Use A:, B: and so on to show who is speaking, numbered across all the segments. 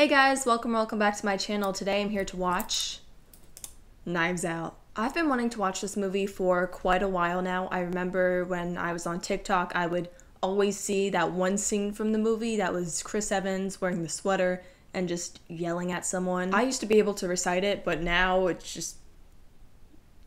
A: Hey guys, welcome back to my channel. Today I'm here to watch Knives Out. I've been wanting to watch this movie for quite a while now. I remember when I was on TikTok, I would always see that one scene from the movie that was Chris Evans wearing the sweater and just yelling at someone. I used to be able to recite it, but now it's just,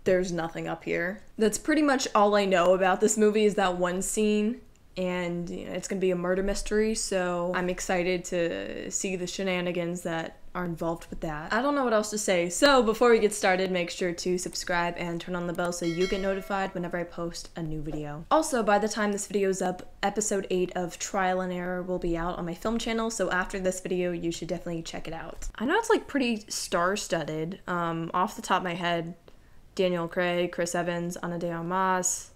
A: there's nothing up here. That's pretty much all I know about this movie is that one scene. And you know, it's gonna be a murder mystery, so I'm excited to see the shenanigans that are involved with that. I don't know what else to say, so before we get started, make sure to subscribe and turn on the bell so you get notified whenever I post a new video. Also, by the time this video is up, episode 8 of Trial and Error will be out on my film channel, so after this video, you should definitely check it out. I know it's like pretty star-studded. Off the top of my head, Daniel Craig, Chris Evans, Ana de Armas.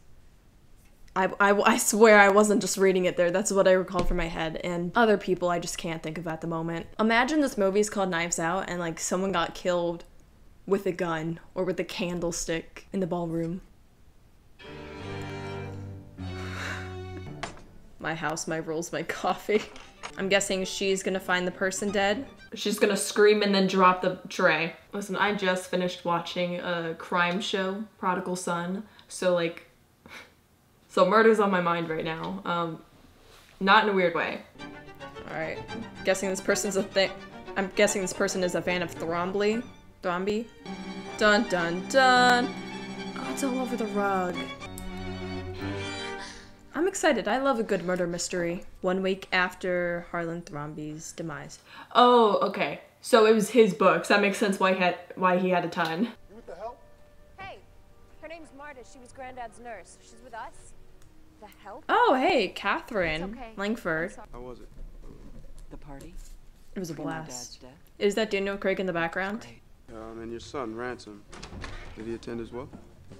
A: I swear I wasn't just reading it there, that's what I recalled from my head, and other people I just can't think of at the moment. Imagine this movie's called Knives Out and like someone got killed with a gun or with a candlestick in the ballroom. My house, my rules, my coffee. I'm guessing she's gonna find the person dead. She's gonna scream and then drop the tray. Listen, I just finished watching a crime show, Prodigal Son, so murder's on my mind right now. Not in a weird way. Alright, guessing this person's I'm guessing this person is a fan of Thrombey. Thrombey? Dun dun dun! Oh, it's all over the rug. I'm excited, I love a good murder mystery. 1 week after Harlan Thrombey's demise. Oh, okay. So it was his books. That makes sense why he had a ton.
B: What the hell?
C: Hey, her name's Marta. She was Granddad's nurse. She's with us. The help?
A: Oh, hey, Catherine
C: okay.
A: Langford.
B: How was it?
D: The party?
A: It was a
D: Between my
A: blast.
D: dad's death?
A: Is that Daniel Craig in the background?
D: Great.
B: And your son, Ransom. Did he attend as well?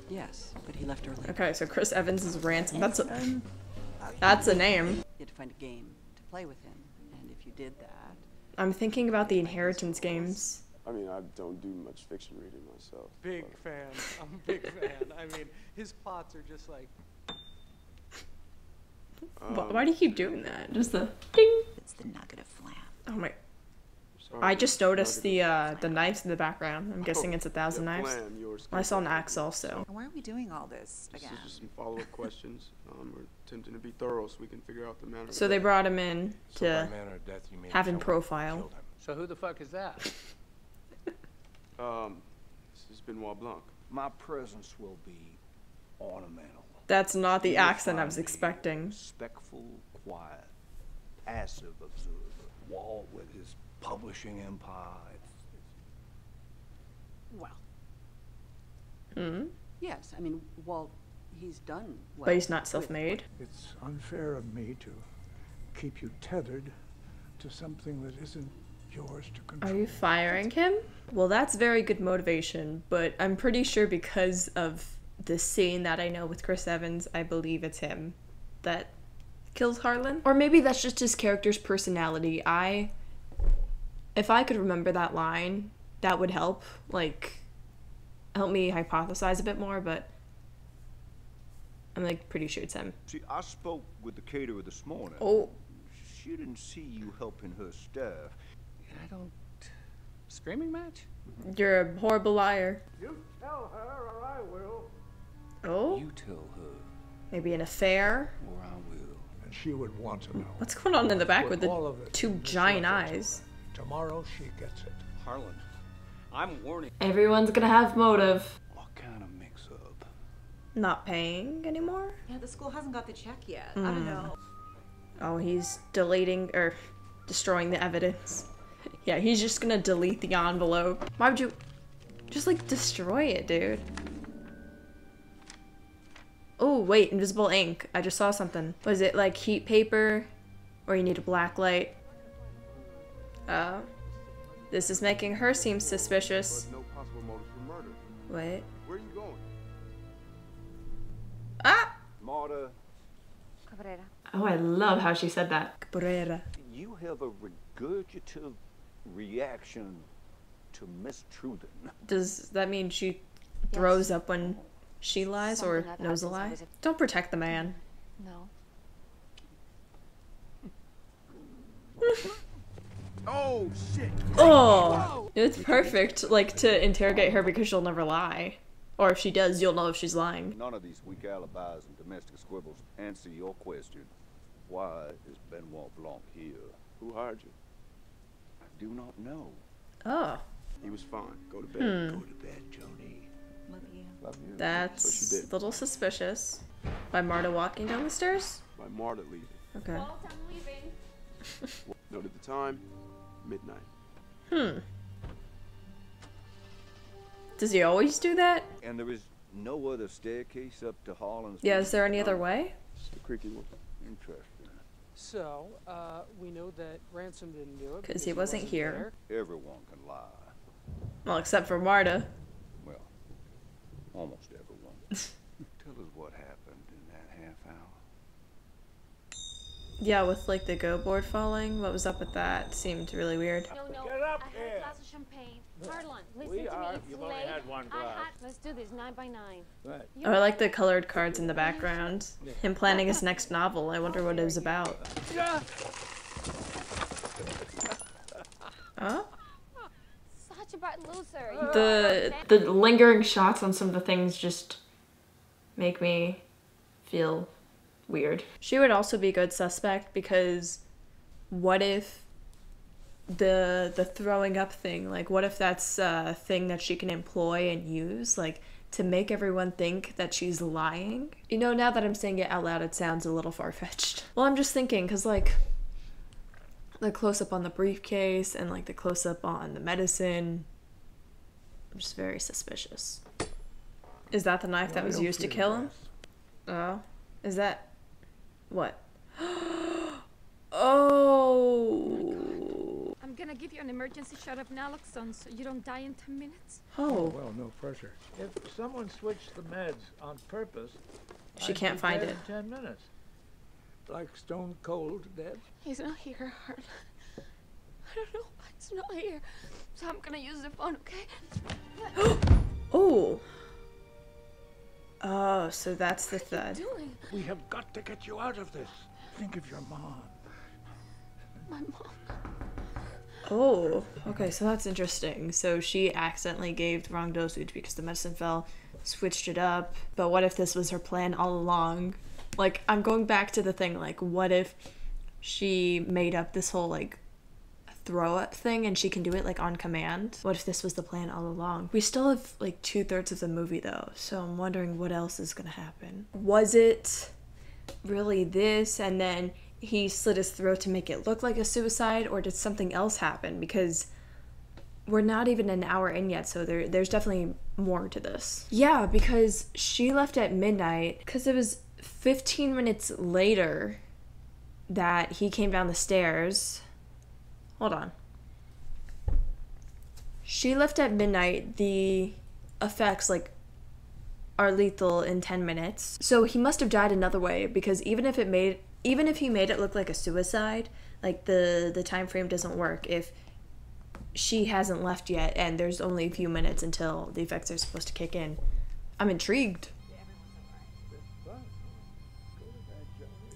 D: Yes, but he left early.
A: Okay, so Chris Evans is Ransom. That's a name.
D: You had to find a game to play with him, and if you did that...
A: I'm thinking about the Inheritance games.
B: I mean, I don't do much fiction reading myself.
E: Big fan. I'm a big fan. I mean, his plots are just like...
A: Why do you keep doing that? Just the ding!
D: It's the nugget of flam.
A: Oh my...
B: Sorry,
A: I just noticed the
B: nugget
A: knives in the background. I'm guessing it's 1,000
B: yeah,
A: knives.
B: plan, yours
A: I saw an
B: can-
A: axe also.
F: Why are we doing all this
B: This
F: again?
B: is just some follow-up questions. We're attempting to be thorough so we can figure out the manner.
A: So
B: of
A: they
B: death.
A: brought him in
G: So
A: to
G: by manner of death, you mean
A: have him
G: someone
A: profile.
G: killed him.
E: So who the fuck is that?
B: This is Benoit Blanc.
H: My presence will be ornamental.
A: That's not the
H: You'll
A: accent I was
H: find me
A: expecting.
H: Respectful, quiet, passive observer. Walt with his publishing empire.
F: Well,
A: Hmm?
D: Yes, I mean, Walt, he's done well.
A: But he's not
D: with
A: self-made.
I: It's unfair of me to keep you tethered to something that isn't yours to control.
A: Are you firing him? Well, that's very good motivation, but I'm pretty sure because of the scene that I know with Chris Evans, I believe it's him that kills Harlan. Or maybe that's just his character's personality. If I could remember that line, that would help. Like, help me hypothesize a bit more, but I'm like pretty sure it's him.
H: See, I spoke with the caterer this morning.
A: Oh.
H: She didn't see you helping her staff.
E: I don't... Screaming match?
A: You're a horrible liar.
I: You tell her or I will.
A: Oh?
H: You tell her,
A: Maybe an affair?
H: or I will.
I: And she would want to know.
A: What's going on in the back with
I: All
A: the
I: of it
A: two
I: in this
A: giant
I: letter to
A: eyes?
I: her. Tomorrow she gets it.
H: Harlan, I'm warning.
A: Everyone's gonna have motive.
H: What kind of mix-up?
A: Not paying anymore?
F: yeah, the school hasn't got the check yet. I don't know.
A: Oh, he's deleting or destroying the evidence. Yeah, he's just gonna delete the envelope. Why would you just like destroy it, dude? Oh, wait, invisible ink. I just saw something. Was it like heat paper? Or you need a black light? This is making her seem suspicious.
B: But no possible motive for murder.
A: Wait.
B: Where are you going?
A: Ah!
H: Marta,
C: Cabrera.
A: Oh, I love how she said that. Cabrera.
H: you have a regurgitative reaction to mistruding.
A: Does that mean she throws up when she lies or
C: Something that
A: knows a
C: happens
A: lie?
C: always if-
A: Don't protect the man.
C: No.
H: Oh, shit.
A: Oh, it's perfect, like, to interrogate her because she'll never lie. Or if she does, you'll know if she's lying.
H: None of these weak alibis and domestic squibbles answer your question. Why is Benoit Blanc here?
B: Who hired you?
H: I do not know.
A: Oh,
B: He was fine. Go to bed.
H: Go to bed, Joni.
F: Love you.
H: Love you.
A: that's
B: So she did.
A: a little suspicious. By Marta walking down the stairs?
B: By Marta leaving.
A: Okay.
C: Walt, I'm leaving.
B: Noted the time. Midnight.
A: Does he always do that?
H: And there is no other staircase up to Harlan's.
A: Yeah, is there any other way?
B: It's the creaky one.
H: Interesting.
E: So, we know that Ransom didn't do it.
A: 'Cause he wasn't here.
H: Everyone can lie.
A: Well, except for Marta.
H: Well, almost everyone. Tell us what happened in that half hour.
A: Yeah, with like the go board falling. What was up with that? Seemed really weird.
C: No, no.
G: Get up
C: I had
G: here.
C: a glass of champagne. Harlan, listen
G: We
C: to
G: are-
C: me. It's
G: you've
C: late.
G: only had one glass.
C: Let's do this 9 by 9.
G: Right.
A: Oh, I like the colored cards in the background. Him planning his next novel. I wonder what it was about. Huh?
C: Such a bad loser.
A: The lingering shots on some of the things just make me feel weird. She would also be a good suspect because what if the throwing up thing, like what if that's a thing that she can employ and use, like to make everyone think that she's lying? You know, now that I'm saying it out loud, it sounds a little far-fetched. Well, I'm just thinking, because like the close-up on the briefcase and like the close-up on the medicine, I'm just very suspicious. Is that the knife that was used to kill him? Oh, is that what? Oh.
C: I'm gonna give you an emergency shot of naloxone so you don't die in 10 minutes.
A: Oh.
I: Well, no pressure. If someone switched the meds on purpose,
A: She
I: I'd
A: can't
I: be
A: find
I: dead
A: it.
I: in 10 minutes. Like stone cold dead.
C: He's not here, Harlan. I don't know why it's not here. So I'm gonna use the phone, okay?
A: Oh. Oh, so that's the thud.
C: Doing?
I: We have got to get you out of this. Think of your mom.
C: My mom.
A: Oh, okay, so that's interesting. So she accidentally gave the wrong dosage because the medicine fell, switched it up. But what if this was her plan all along? Like, I'm going back to the thing, like, what if she made up this whole, like, throw-up thing and she can do it, like, on command? What if this was the plan all along? We still have, like, 2/3 of the movie, though, so I'm wondering what else is gonna happen. Was it really this, and then he slit his throat to make it look like a suicide, or did something else happen? Because we're not even an hour in yet, so there's definitely more to this. Yeah, because she left at midnight, because it was 15 minutes later that he came down the stairs. Hold on. She left at midnight. The effects, like, are lethal in 10 minutes. So he must have died another way, because even if he made it look like a suicide, like the time frame doesn't work if she hasn't left yet and there's only a few minutes until the effects are supposed to kick in. I'm intrigued.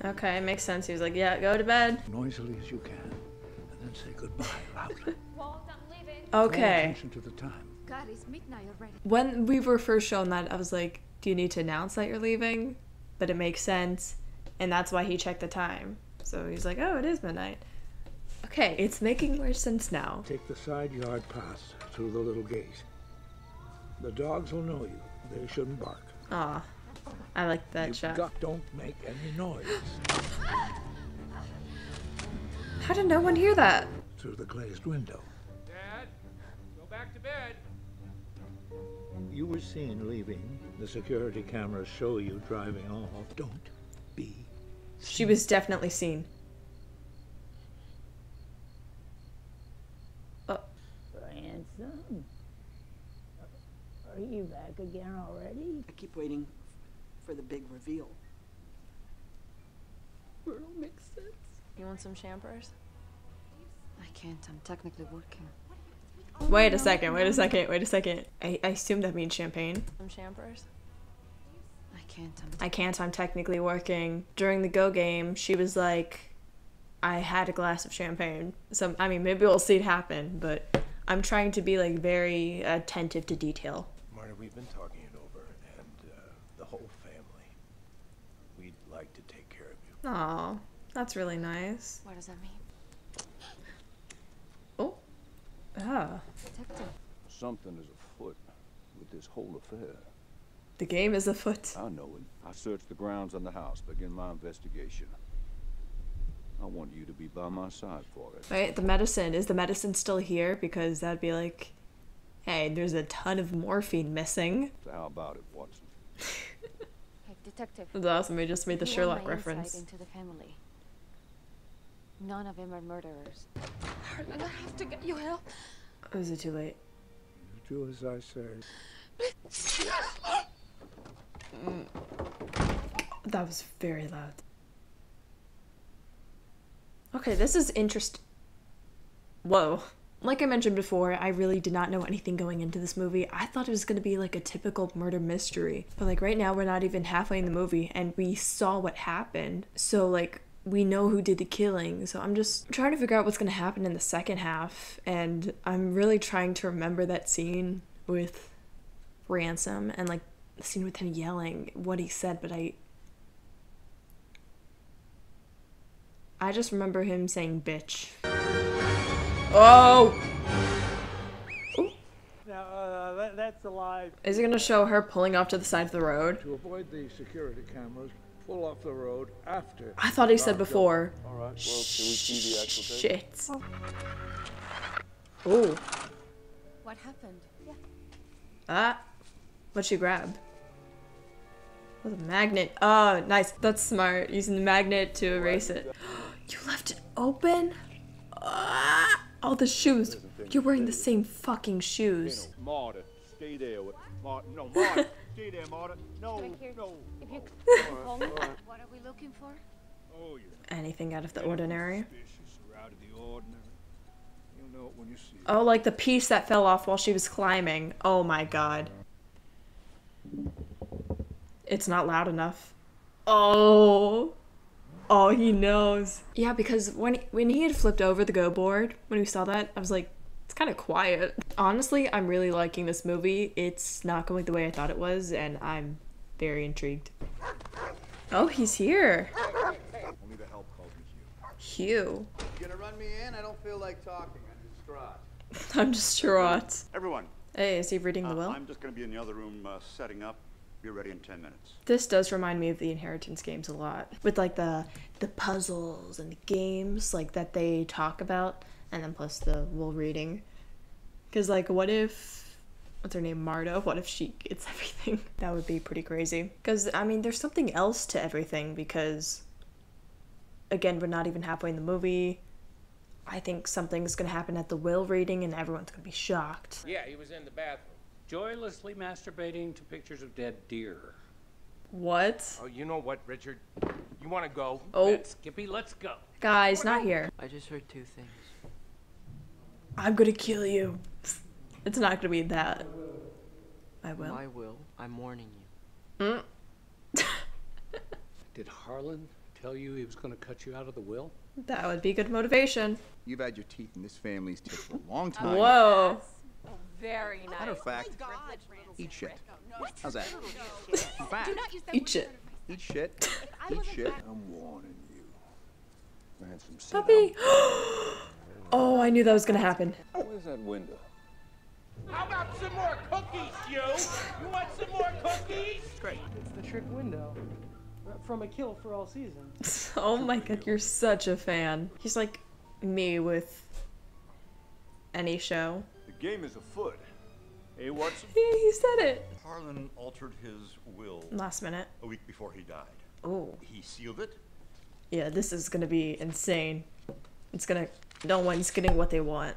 A: Okay, makes sense. He was like, yeah, go to bed.
I: Noisily as you can, and then say goodbye loudly.
C: Walt, I'm leaving.
I: Pay
A: Okay.
I: attention to the time.
C: God, it's midnight already.
A: When we were first shown that, I was like, do you need to announce that you're leaving? But it makes sense. And that's why he checked the time. So he's like, oh, it is midnight. Okay, it's making more sense now.
I: Take the side yard path through the little gate. The dogs will know you. They shouldn't bark.
A: Aw, I like that
I: You
A: shot.
I: don't make any noise.
A: How did no one hear that?
I: Through the glazed window.
G: Dad, go back to bed.
I: You were seen leaving. The security cameras show you driving off. Don't be.
A: She was definitely seen.
J: Ransom? Are you back again already?
D: I keep waiting for the big reveal. Where it all makes sense.
A: You want some champers?
D: I can't. I'm technically working.
A: Wait a second. I assume that means champagne. Some champers?
D: I can't.
A: I can't, I'm technically working. During the Go game, she was like, I had a glass of champagne. So, I mean, maybe we'll see it happen, but I'm trying to be, like, very attentive to detail.
H: Marta, we've been talking it over, and the whole family, we'd like to take care of you.
A: Aw, that's really nice.
C: What does that mean?
A: Oh. Ah.
C: Detective.
H: Something is afoot with this whole affair.
A: The game is afoot.
H: I know it. I searched the grounds on the house, begin my investigation. I want you to be by my side for it.
A: Right, the medicine. Is the medicine still here? Because that'd be like, hey, there's a ton of morphine missing.
H: So how about it, Watson?
C: Hey, detective.
A: That's awesome. We just made the
C: You want
A: Sherlock
C: my
A: reference.
C: insight into the family. None of them are murderers. Harlan, I have to get you help.
A: Or is it too late?
I: You do as I say.
A: That was very loud. Okay, this is interesting. Whoa. Like I mentioned before, I really did not know anything going into this movie. I thought it was going to be like a typical murder mystery. But like right now, we're not even halfway in the movie and we saw what happened. So like, we know who did the killing. So I'm just trying to figure out what's going to happen in the second half. And I'm really trying to remember that scene with Ransom and like the scene with him yelling what he said, but I just remember him saying bitch. Oh! Ooh.
E: Now, that's alive.
A: Is it gonna show her pulling off to the side of the road?
I: To avoid the security cameras, pull off the road after.
A: I thought he said before.
B: All right, well, can we see the actual tape?
A: Shit. Ooh.
C: What happened? Yeah.
A: Ah. What'd she grab? What a magnet. Oh, nice. That's smart. Using the magnet to erase it. You left it open? Ah. Oh, the shoes. You're wearing the same fucking shoes.
H: Marta, stay there. Marta, no, Marta, stay there, Marta. No, no.
C: If you call me, what are we looking for?
H: Oh, yeah.
A: Anything out of the ordinary?
H: Suspicious or out of the ordinary. You'll know it when you see it.
A: Oh, like the piece that fell off while she was climbing. Oh my god. It's not loud enough. Oh. Oh, he knows. Yeah, because when he had flipped over the go board, when we saw that, I was like, it's kind of quiet. Honestly, I'm really liking this movie. It's not going the way I thought it was, and I'm very intrigued. Oh, he's here.
H: Only the help calls me Hugh.
A: Hugh.
K: You gonna run me in? I don't feel like talking. I'm distraught.
A: I'm distraught.
L: Everyone.
A: Hey, is he reading the will?
L: I'm just going to be in the other room setting up. Be ready in 10 minutes.
A: This does remind me of the Inheritance games a lot. With like the puzzles and the games like that they talk about, and then plus the will reading. Because like what if, what's her name, Marta? What if she gets everything? That would be pretty crazy. Because I mean there's something else to everything because again we're not even halfway in the movie. I think something's gonna happen at the will reading and everyone's gonna be shocked.
G: Yeah, he was in the bathroom.
E: Joylessly masturbating to pictures of dead deer.
A: What?
G: Oh, you know what, Richard? You want to go?
A: Oh.
E: Skippy, let's go.
A: Guys, not here.
D: I just heard two things.
A: I'm gonna kill you. It's not gonna be that. I will.
D: My will. I'm warning you.
E: Did Harlan tell you he was going to cut you out of the will?
A: That would be good motivation.
K: You've had your teeth in this family's teeth for a long time.
A: Whoa.
F: Very nice.
K: Matter of fact, eat shit. How's that? In fact,
A: Eat shit.
K: eat shit. Eat shit.
H: I'm warning you. Ransom said
A: Puppy. Oh, I knew that was gonna happen.
H: Where's that window?
G: How about some more cookies, you? You want some more cookies?
K: Great.
E: It's the trick window from A Kill for All Seasons.
A: Oh my god, you're such a fan. He's like me with any show.
L: The game is afoot. Hey, Watson?
A: He said it.
L: Harlan altered his will
A: Last minute.
L: a week before he died.
A: Oh.
L: He sealed it.
A: Yeah, this is gonna be insane. It's gonna... No one's getting what they want.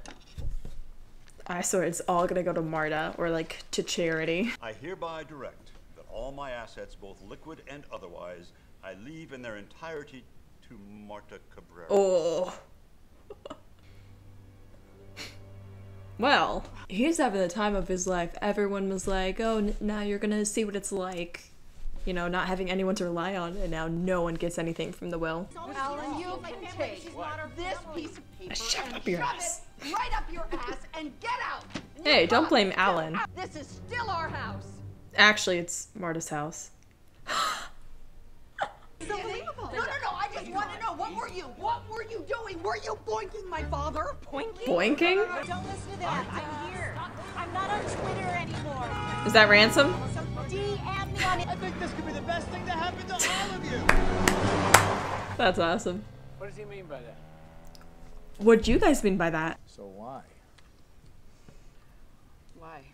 A: I swear it's all gonna go to Marta, or like, to charity.
L: I hereby direct that all my assets, both liquid and otherwise, I leave in their entirety to Marta Cabrera.
A: Oh. Well, he's having the time of his life. Everyone was like, oh, now you're gonna see what it's like you know, not having anyone to rely on, and now no one gets anything from the will.
M: Alan, you can take this piece of paper
A: Shove
M: and
A: up your
M: shove
A: ass.
M: it right up your ass and get out.
A: Hey, don't blame Alan.
M: This is still our house.
A: Actually, it's Marta's house.
M: No, I just want to know, what were you doing? Were you boinking my father? Boinking?
A: Boinking?
F: Don't listen to that. I'm here. I'm not on Twitter anymore.
A: Is that Ransom?
F: DM me on it.
E: I think this could be the best thing to happen to all of you.
A: That's awesome.
E: What does he mean by that?
A: What do you guys mean by that?
H: So why?
D: Why?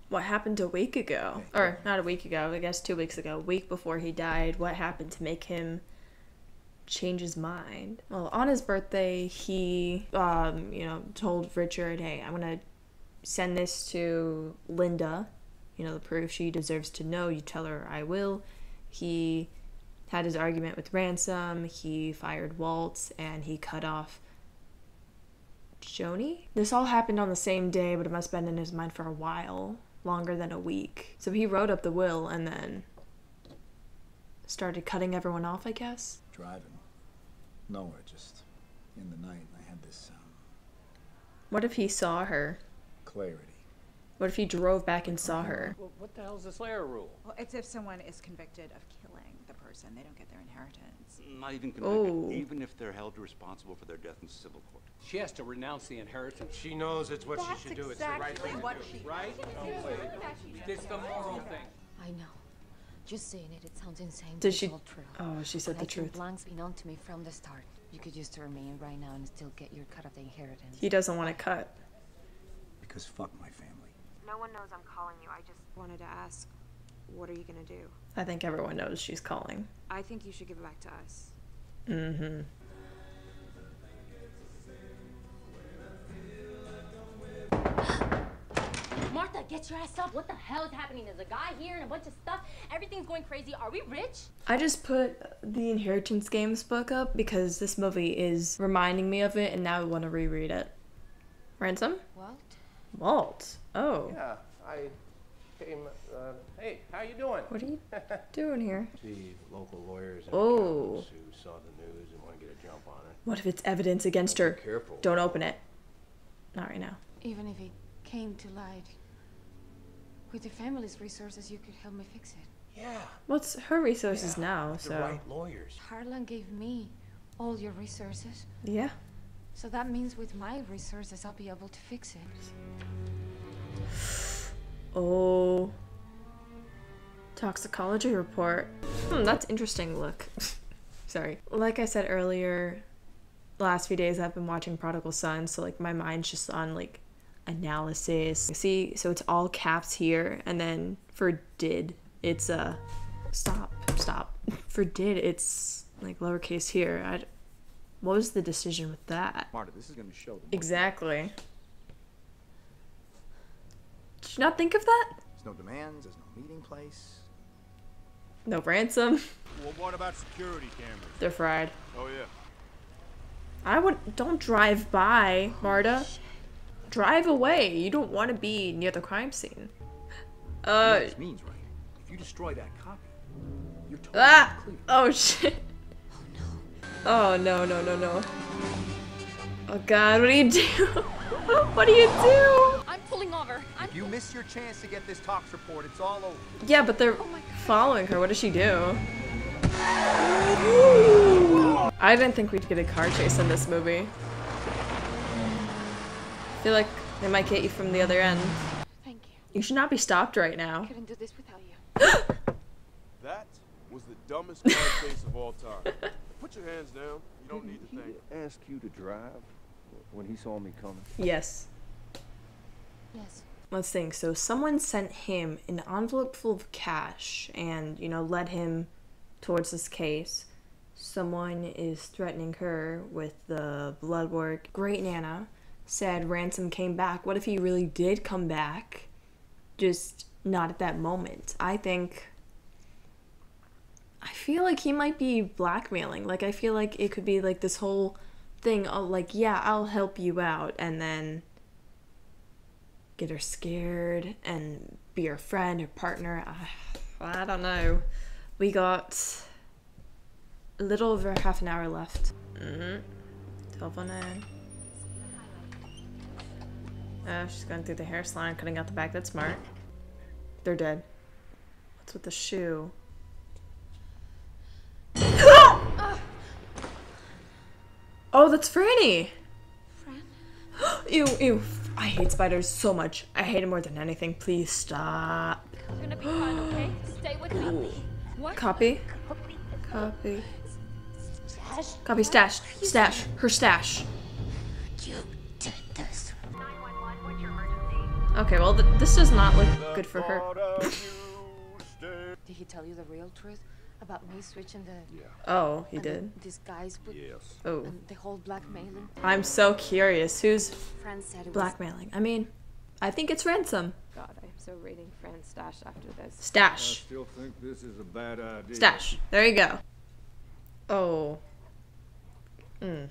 A: What happened a week ago? Or not a week ago, I guess 2 weeks ago. A week before he died. What happened to make him change his mind? Well, on his birthday, he, you know, told Richard, hey, I'm gonna send this to Linda. You know, the proof she deserves to know. You tell her I will. He had his argument with Ransom. He fired Waltz, and he cut off Joni. This all happened on the same day, but it must have been in his mind for a while. Longer than a week. So he wrote up the will and then started cutting everyone off, I guess.
H: Driving. Nowhere, just in the night. I had this,
A: What if he saw her?
H: clarity.
A: What if he drove back and saw her?
E: Well, what the hell's the Slayer rule?
F: Well, it's if someone is convicted of killing the person, they don't get their inheritance.
L: Not even convicted,
A: Oh.
L: even if they're held responsible for their death in civil court.
E: She has to renounce the inheritance.
G: She knows it's what she should do. It's the right thing to do, right?
E: It's the moral thing.
C: I know. Just saying it, it sounds insane.
A: Did
C: but
A: she?
C: It's all true.
A: Oh, she said the
C: Letting
A: truth.
C: Blanc's been on to me from the start. You could just turn me in right now and still get your cut of the inheritance.
A: He doesn't want to cut.
H: Because fuck my family.
N: No one knows I'm calling you. I just wanted to ask, what are you gonna do?
A: I think everyone knows she's calling.
N: I think you should give it back to us.
A: Mm-hmm.
O: Marta, get your ass up. What the hell is happening? There's a guy here and a bunch of stuff. Everything's going crazy. Are we rich?
A: I just put the Inheritance Games book up because this movie is reminding me of it and now I want to reread it. Ransom?
C: Walt?
A: Walt. Oh.
G: Yeah, I came, hey, how you doing?
A: What are you doing here?
H: The local lawyers and
A: Oh.
H: accountants who saw the news and want to get a jump on it.
A: What if it's evidence against her?
H: Careful.
A: Don't open it. Not right now.
C: Even if it came to light, with the family's resources, you could help me fix it.
H: Yeah.
A: What's her resources now,
H: The
A: so...
H: right lawyers.
C: Harlan gave me all your resources.
A: Yeah.
C: So that means with my resources, I'll be able to fix it.
A: Oh. Toxicology report. That's interesting look. Sorry. Like I said earlier, the last few days I've been watching Prodigal Son, so like my mind's just on like analysis. See, so it's all caps here, and then for did, it's stop. For did, it's like lowercase here. What was the decision with that?
K: Marta, this is going to show them.
A: Exactly. Did you not think of that?
K: There's no demands, there's no meeting place.
A: No ransom.
G: Well, what about security cameras?
A: They're fried.
B: Oh, yeah.
A: Don't drive by, Marta. Drive away. You don't want to be near the crime scene.
K: You know what this means, right? If you destroy that copy, you're totally clear.
A: Oh shit. Oh no. Oh god, what do you do? What do you do?
O: I'm pulling over.
K: If you miss your chance to get this tox report, it's all over.
A: Yeah, but they're following her. What does she do? I didn't think we'd get a car chase in this movie. I feel like they might get you from the other end.
C: Thank you.
A: You should not be stopped right now.
C: I couldn't do this without you.
B: That was the dumbest car chase of all time. Put your hands down. You don't need to think.
H: Ask you to drive when he saw me coming.
A: Yes.
C: Yes.
A: Let's think. So someone sent him an envelope full of cash and, you know, led him towards this case. Someone is threatening her with the blood work. Great Nana said Ransom came back. What if he really did come back? Just not at that moment. I feel like he might be blackmailing. Like, I feel like it could be like this whole thing of like, yeah, I'll help you out, and then get her scared and be her friend or partner. I don't know. We got a little over half an hour left. 12:09. She's going through the hair salon, cutting out the back. That's smart. They're dead. What's with the shoe? Oh, that's Franny!
C: Fran?
A: Ew, ew. I hate spiders so much. I hate them more than anything. Please stop.
C: It's gonna be fine, okay? Stay with me. What?
A: Copy. Copy. Copy stash. Stash. Her stash.
J: You did this.
A: Okay, well, this does not look good for her.
P: Did he tell you the real truth about me switching the...
K: Yeah.
A: Oh, he did?
P: These guys with...
K: Yes.
A: Oh.
P: And the whole blackmailing?
A: I'm so curious. Who's
P: Fran said it
A: blackmailing? I mean, I think it's Ransom.
N: God, I'm so reading Fran's stash after this.
A: Stash.
H: I still think this is a bad idea.
A: Stash. There you go. Oh.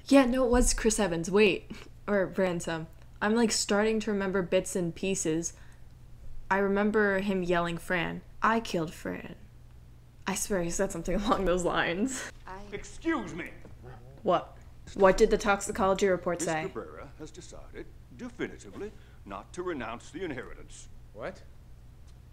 A: Yeah, no, it was Chris Evans. Wait. Or Ransom. I'm like starting to remember bits and pieces. I remember him yelling Fran. I killed Fran. I swear he said something along those lines.
H: Excuse me.
A: What? What did the toxicology report
H: Miss
A: say?
H: Cabrera has decided, definitively, not to renounce the inheritance.
E: What?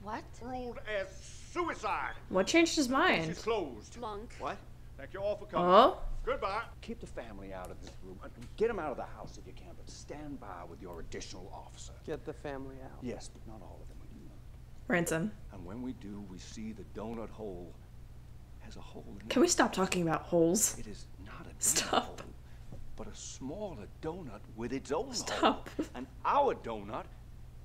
P: What?
H: Ruled as suicide.
A: What changed his mind?
H: Case is closed.
P: Blanc.
H: What? Thank you all for coming.
A: Oh?
H: Goodbye. Keep the family out of this room. Get them out of the house if you can, but stand by with your additional officer.
E: Get the family out.
H: Yes, but not all of them. You know.
A: Ransom.
H: And when we do, we see the donut hole has a hole in it.
A: Can we stop talking about holes?
H: It is not a donut
A: Stop.
H: hole, but a smaller donut with its own
A: Stop.
H: hole. And our donut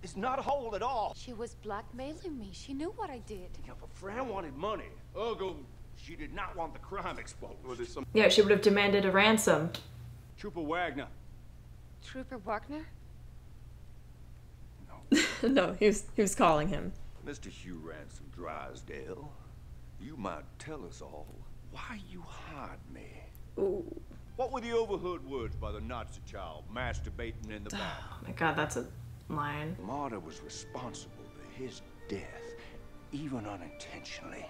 H: is not a hole at all.
P: She was blackmailing me. She knew what I did.
H: Yeah, but Fran wanted money. Ergo, she did not want the crime exposed.
B: Well, there's some
A: Yeah, she would have demanded a ransom.
H: Trooper Wagner.
P: Trooper Wagner?
A: No, he was calling him.
H: Mr. Hugh Ransom Drysdale, you might tell us all why you hired me.
A: Ooh.
H: What were the overheard words by the Nazi child masturbating in the bath?
A: Oh my god, that's a line.
H: Marta was responsible for his death, even unintentionally.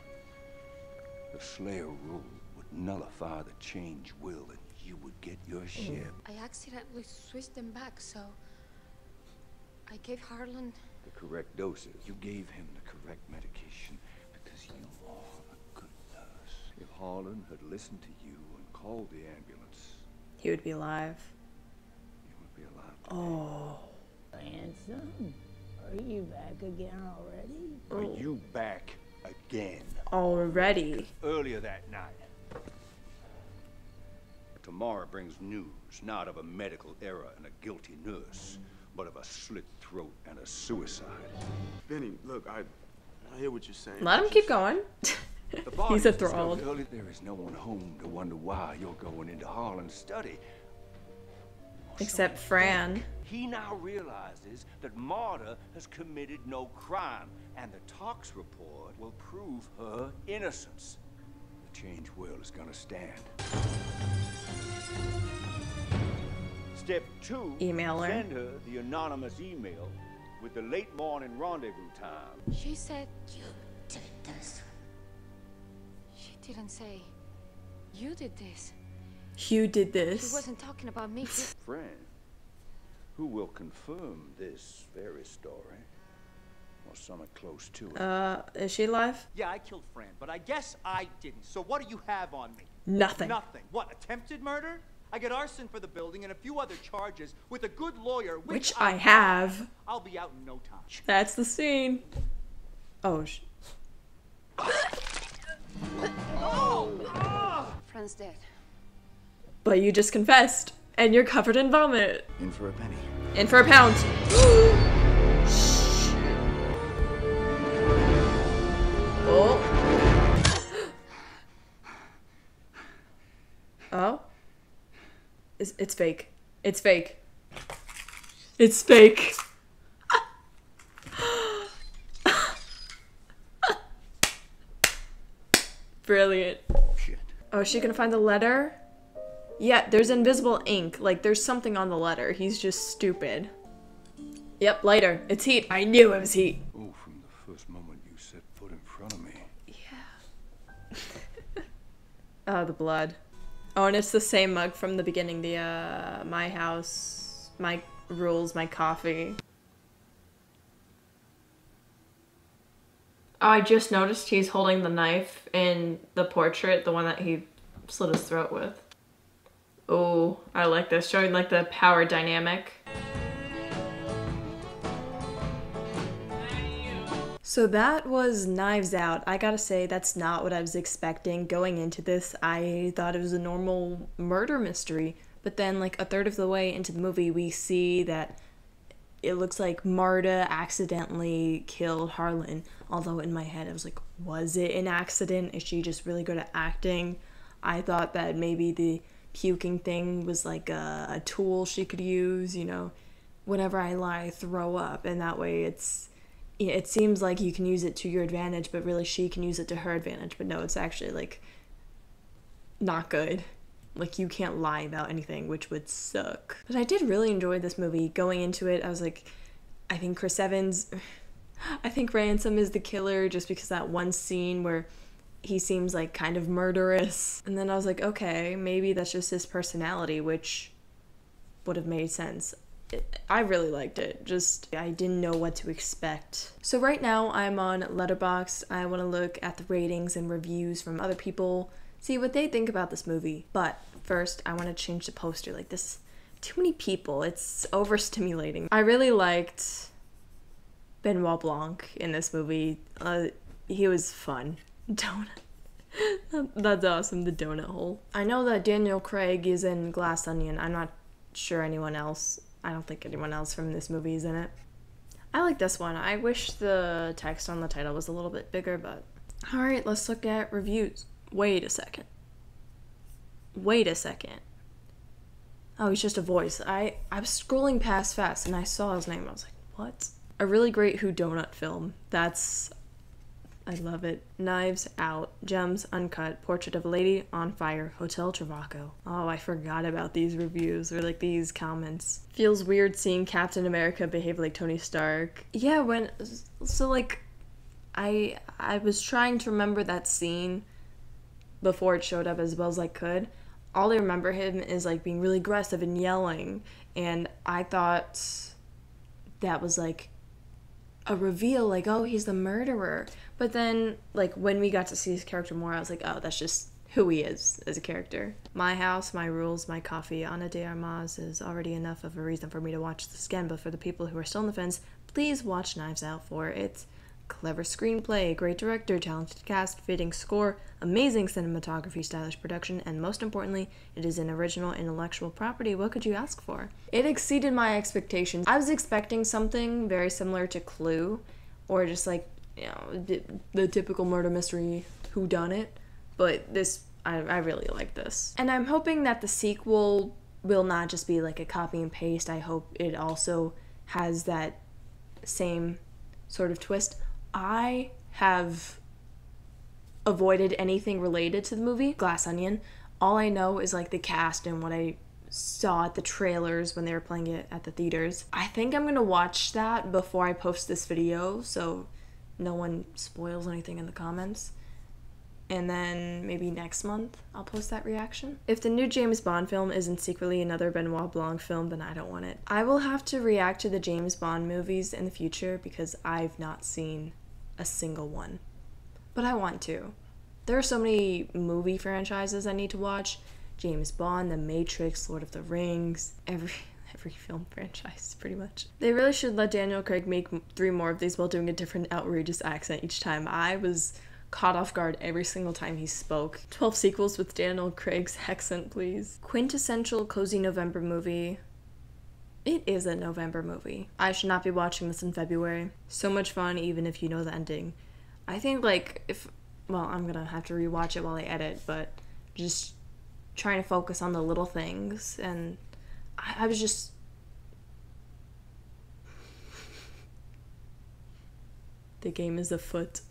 H: The Slayer rule would nullify the change will, and you would get your share.
P: I accidentally switched them back, so I gave Harlan
H: The correct doses. You gave him the correct medication because you are a good nurse. If Harlan had listened to you and called the ambulance,
A: He would be alive.
H: he would be alive.
A: Oh.
J: Ransom, are you back again already?
H: Are you back again?
A: Already.
H: Earlier that night. Tomorrow brings news, not of a medical error and a guilty nurse, but of a slit throat and a suicide.
B: Benny, look, I hear what you're saying.
A: Let him keep going.
H: The body
A: He's
H: was
A: enthralled.
H: discovered early. There is no one home to wonder why you're going into Harlan's study.
A: Except Fran.
H: He now realizes that Marta has committed no crime, and the tox report will prove her innocence. The change will is gonna stand. Step 2,
A: Email her.
H: send her the anonymous email with the late morning rendezvous time.
P: She said,
J: You did this.
P: she didn't say, you did this.
A: Hugh did
P: She
A: this.
P: wasn't talking about me.
H: Friend, who will confirm this very story, or something close to it.
A: Is she alive?
E: Yeah, I killed Fran, but I guess I didn't. So what do you have on me?
A: Nothing.
E: Nothing. What, attempted murder? I get arson for the building and a few other charges with a good lawyer,
A: Which I have.
E: I'll be out in no time.
A: That's the scene. Oh,
P: Fran's dead.
A: but you just confessed, and you're covered in vomit.
H: In for a penny.
A: In for a pound. Oh. Oh. It's fake. It's fake. It's fake. Brilliant.
H: Shit.
A: Oh, is she gonna find the letter? Yeah, there's invisible ink. Like, there's something on the letter. He's just stupid. Yep, lighter. It's heat. I knew it was heat.
H: Oh, from the first moment you set foot in front of me,
A: Oh, the blood. Oh, and it's the same mug from the beginning. The, my house, my rules, my coffee. Oh, I just noticed he's holding the knife in the portrait, the one that he slit his throat with. Oh, I like this, showing like the power dynamic. So that was Knives Out. I gotta say, that's not what I was expecting. Going into this, I thought it was a normal murder mystery, but then like a third of the way into the movie, we see that it looks like Marta accidentally killed Harlan. Although in my head I was like, was it an accident? Is she just really good at acting? I thought that maybe the puking thing was like a tool she could use, you know, whenever I lie, I throw up, and that way it seems like you can use it to your advantage, but really she can use it to her advantage. But no, it's actually like not good. Like, you can't lie about anything, which would suck. But I did really enjoy this movie. Going into it, I was like, I think Chris Evans, I think Ransom is the killer, just because that one scene where he seems like kind of murderous. And then I was like, okay, maybe that's just his personality, which would have made sense. I really liked it, just I didn't know what to expect. So right now I'm on letterboxd. I want to look at the ratings and reviews from other people, see what they think about this movie. But first I want to change the poster. Like, this, too many people, it's overstimulating. I really liked Benoit Blanc in this movie. He was fun. Donut. That's awesome, the donut hole. I know that Daniel Craig is in Glass Onion. I'm not sure anyone else. I don't think anyone else from this movie is in it. I like this one. I wish the text on the title was a little bit bigger, but... Alright, let's look at reviews. Wait a second. Wait a second. Oh, he's just a voice. I was scrolling past fast and I saw his name. I was like, what? A really great whodunit film. That's... I love it. Knives Out, Gems Uncut, Portrait of a Lady on Fire, Hotel Travaco. Oh, I forgot about these reviews, or like these comments. Feels weird seeing Captain America behave like Tony Stark. Yeah, I was trying to remember that scene before it showed up as well as I could. All I remember him is like being really aggressive and yelling, and I thought that was like a reveal, like, oh, he's the murderer. But then, like, when we got to see his character more, I was like, oh, that's just who he is as a character. My house, my rules, my coffee, Ana de Armas is already enough of a reason for me to watch this again, but for the people who are still on the fence, please watch Knives Out for its clever screenplay, great director, talented cast, fitting score, amazing cinematography, stylish production, and most importantly, it is an original intellectual property. What could you ask for? It exceeded my expectations. I was expecting something very similar to Clue, or just like, you know, the typical murder mystery whodunit, but this, I really like this. And I'm hoping that the sequel will not just be like a copy and paste. I hope it also has that same sort of twist. I have avoided anything related to the movie Glass Onion. All I know is like the cast and what I saw at the trailers when they were playing it at the theaters. I think I'm gonna watch that before I post this video, so no one spoils anything in the comments. And then maybe next month I'll post that reaction. If the new James Bond film isn't secretly another Benoit Blanc film, then I don't want it. I will have to react to the James Bond movies in the future because I've not seen a single one. But I want to. There are so many movie franchises I need to watch. James Bond, The Matrix, Lord of the Rings, every film franchise, pretty much. They really should let Daniel Craig make 3 more of these while doing a different outrageous accent each time. I was caught off guard every single time he spoke. 12 sequels with Daniel Craig's accent, please. Quintessential cozy November movie. It is a November movie. I should not be watching this in February. So much fun, even if you know the ending. I think, like, I'm gonna have to rewatch it while I edit, but just trying to focus on the little things, and I was just... The game is afoot.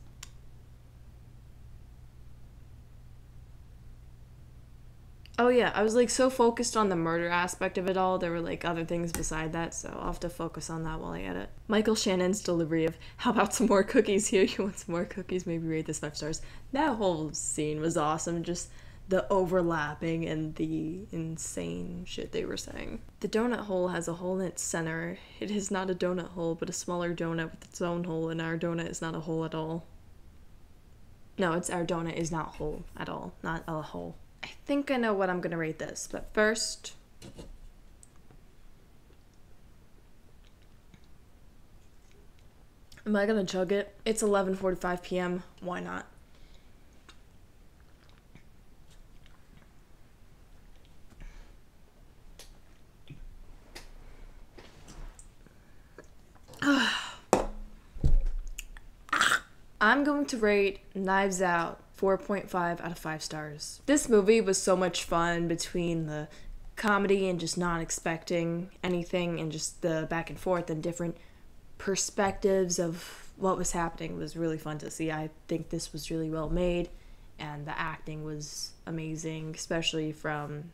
A: Oh yeah, I was like so focused on the murder aspect of it all, there were like other things beside that, so I'll have to focus on that while I edit. Michael Shannon's delivery of, how about some more cookies here? You want some more cookies? Maybe rate this 5 stars. That whole scene was awesome, just the overlapping and the insane shit they were saying. The donut hole has a hole in its center. It is not a donut hole, but a smaller donut with its own hole, and our donut is not a hole at all. No, our donut is not whole at all, not a hole. I think I know what I'm gonna rate this, but first... Am I gonna chug it? It's 11:45 p.m. Why not? I'm going to rate Knives Out 4.5 out of 5 stars. This movie was so much fun between the comedy and just not expecting anything and just the back and forth and different perspectives of what was happening. It was really fun to see. I think this was really well made and the acting was amazing, especially from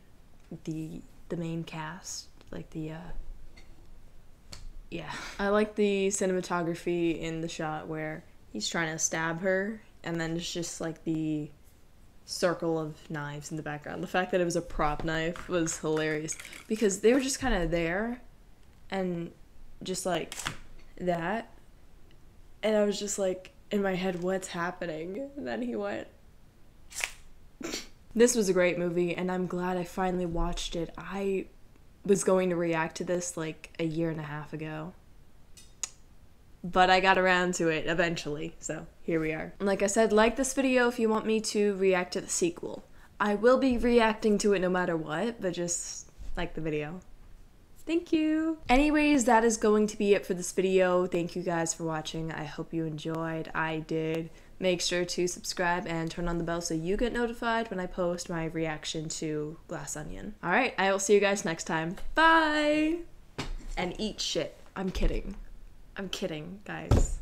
A: the main cast, like yeah. I like the cinematography in the shot where he's trying to stab her and then it's just like the circle of knives in the background. The fact that it was a prop knife was hilarious because they were just kind of there and just like that, and I was just like in my head, what's happening? And then he went. This was a great movie and I'm glad I finally watched it. I was going to react to this like a year and a half ago, but I got around to it eventually, so here we are. And like I said, like this video if you want me to react to the sequel. I will be reacting to it no matter what, but just like the video. Thank you. Anyways, that is going to be it for this video. Thank you guys for watching. I hope you enjoyed. I did. Make sure to subscribe and turn on the bell so you get notified when I post my reaction to Glass Onion. Alright, I will see you guys next time. Bye! And eat shit. I'm kidding. I'm kidding, guys.